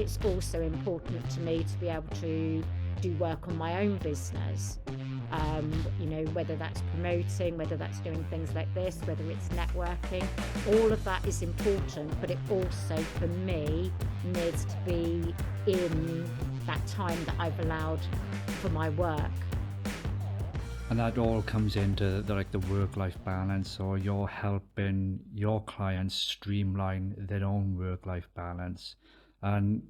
it's also important to me to be able to do work on my own business. Whether that's promoting, whether that's doing things like this, whether it's networking, all of that is important, but it also, for me, needs to be in that time that I've allowed for my work. And that all comes into the work-life balance, or you're helping your clients streamline their own work-life balance. And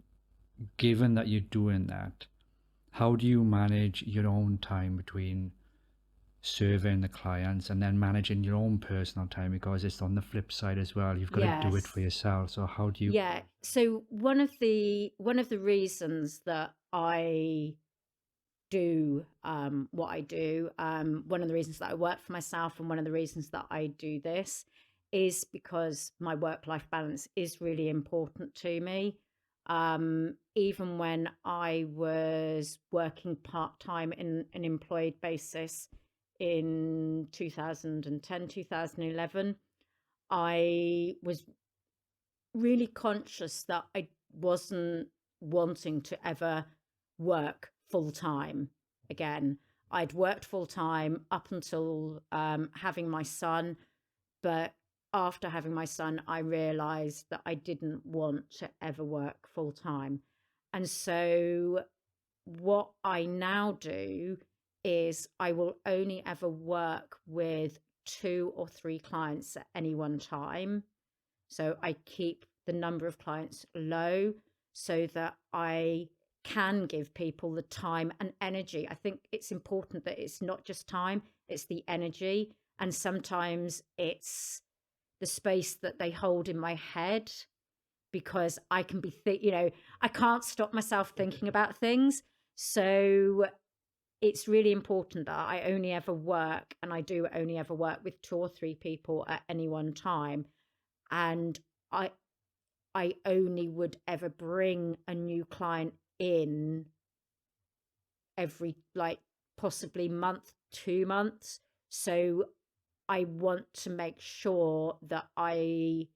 given that you're doing that, how do you manage your own time between serving the clients and then managing your own personal time? Because it's on the flip side as well. You've got to do it for Yes. yourself. So how do you? Yeah. So one of the reasons that I do what I do, one of the reasons that I work for myself, and one of the reasons that I do this is because my work-life balance is really important to me. Even when I was working part-time in an employed basis in 2010, 2011, I was really conscious that I wasn't wanting to ever work full time again. I'd worked full time up until having my son, but after having my son, I realized that I didn't want to ever work full time. And so, what I now do is I will only ever work with 2 or 3 clients at any one time. So I keep the number of clients low so that I can give people the time and energy. I think it's important that it's not just time, it's the energy. And sometimes it's the space that they hold in my head, because I can be, I can't stop myself thinking about things. So it's really important that I only ever work, and I do only ever work with 2 or 3 people at any one time. And I I only would ever bring a new client in every, like, possibly month, 2 months. So I want to make sure that I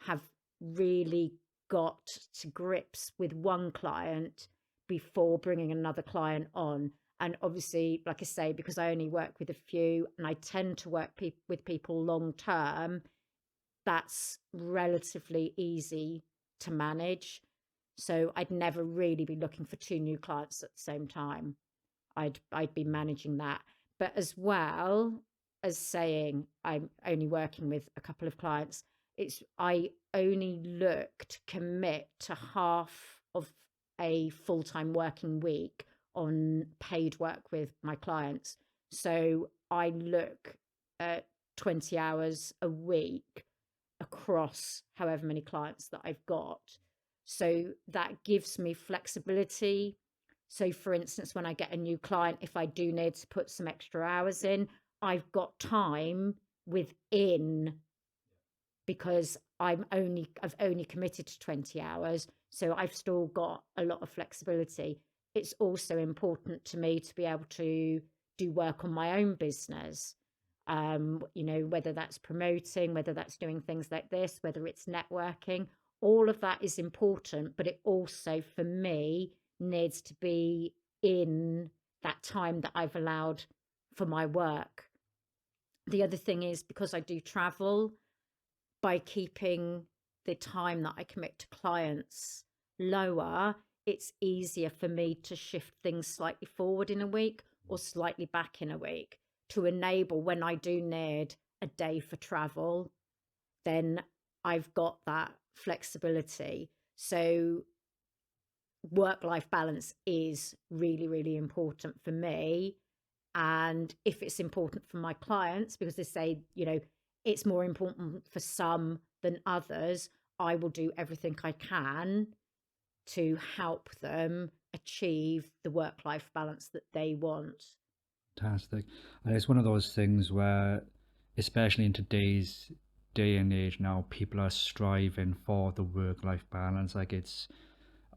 have really got to grips with one client before bringing another client on. And obviously, like I say, because I only work with a few and I tend to work with people long term, that's relatively easy to manage. So I'd never really be looking for 2 new clients at the same time. I'd be managing that. But as well as saying I'm only working with a couple of clients, it's I only look to commit to half of a full-time working week on paid work with my clients. So I look at 20 hours a week across however many clients that I've got. So that gives me flexibility. So, for instance, when I get a new client, if I do need to put some extra hours in, I've got time within, because I've only committed to 20 hours. So I've still got a lot of flexibility. It's also important to me to be able to do work on my own business. Whether that's promoting, whether that's doing things like this, whether it's networking, all of that is important, but it also, for me, needs to be in that time that I've allowed for my work. The other thing is, because I do travel, by keeping the time that I commit to clients lower, it's easier for me to shift things slightly forward in a week or slightly back in a week, to enable when I do need a day for travel, then I've got that flexibility. So work-life balance is really, really important for me. And if it's important for my clients, because they say, it's more important for some than others, I will do everything I can to help them achieve the work-life balance that they want. Fantastic. And it's one of those things where, especially in today's day and age now, people are striving for the work-life balance. Like it's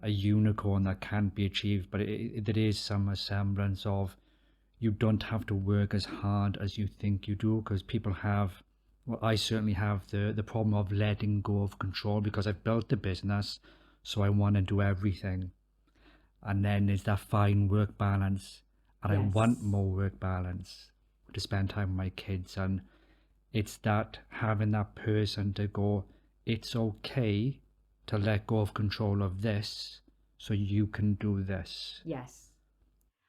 a unicorn that can't be achieved, but there is some semblance of you don't have to work as hard as you think you do, because people have, well, I certainly have the problem of letting go of control because I've built the business. so I want to do everything. And then there's that fine work balance, and I want Yes. more work balance to spend time with my kids. And it's that having that person to go, it's okay to let go of control of this so you can do this. Yes.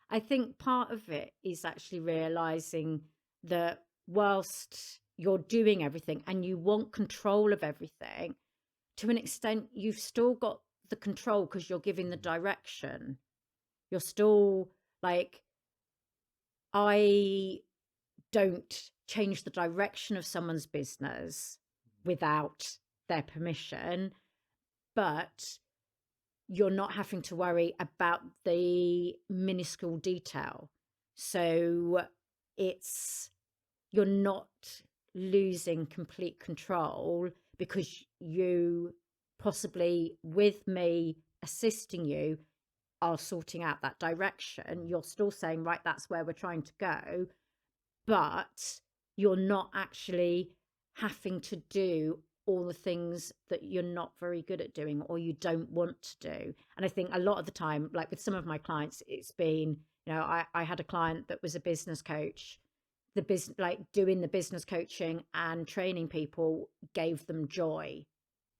I think part of it is actually realizing that whilst you're doing everything and you want control of everything, to an extent, you've still got the control because you're giving the direction. You're still like, I don't change the direction of someone's business without their permission, but you're not having to worry about the minuscule detail. So it's, you're not losing complete control because you possibly, with me assisting you, are sorting out that direction. You're still saying, right, that's where we're trying to go, but you're not actually having to do all the things that you're not very good at doing or you don't want to do. And I think a lot of the time, like with some of my clients, it's been, I had a client that was a business coach. The business, like doing the business coaching and training people, gave them joy.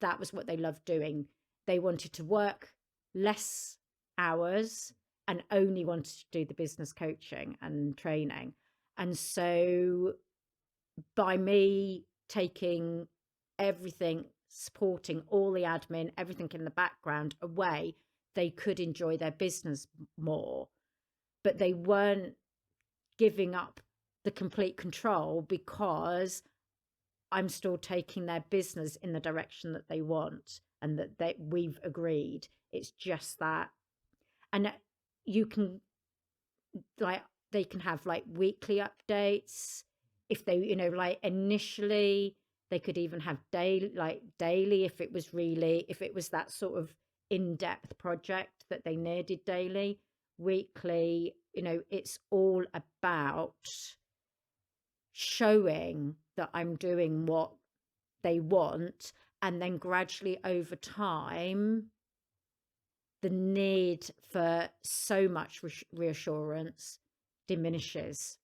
That was what they loved doing. They wanted to work less hours and only wanted to do the business coaching and training. And so by me taking everything, supporting all the admin, everything in the background away, they could enjoy their business more. But they weren't giving up the complete control because I'm still taking their business in the direction that they want and that we've agreed. It's just that. And you can, like, they can have like weekly updates. If they, like initially they could even have daily if it was that sort of in-depth project that they needed daily. Weekly, it's all about showing that I'm doing what they want, and then gradually over time the need for so much reassurance diminishes.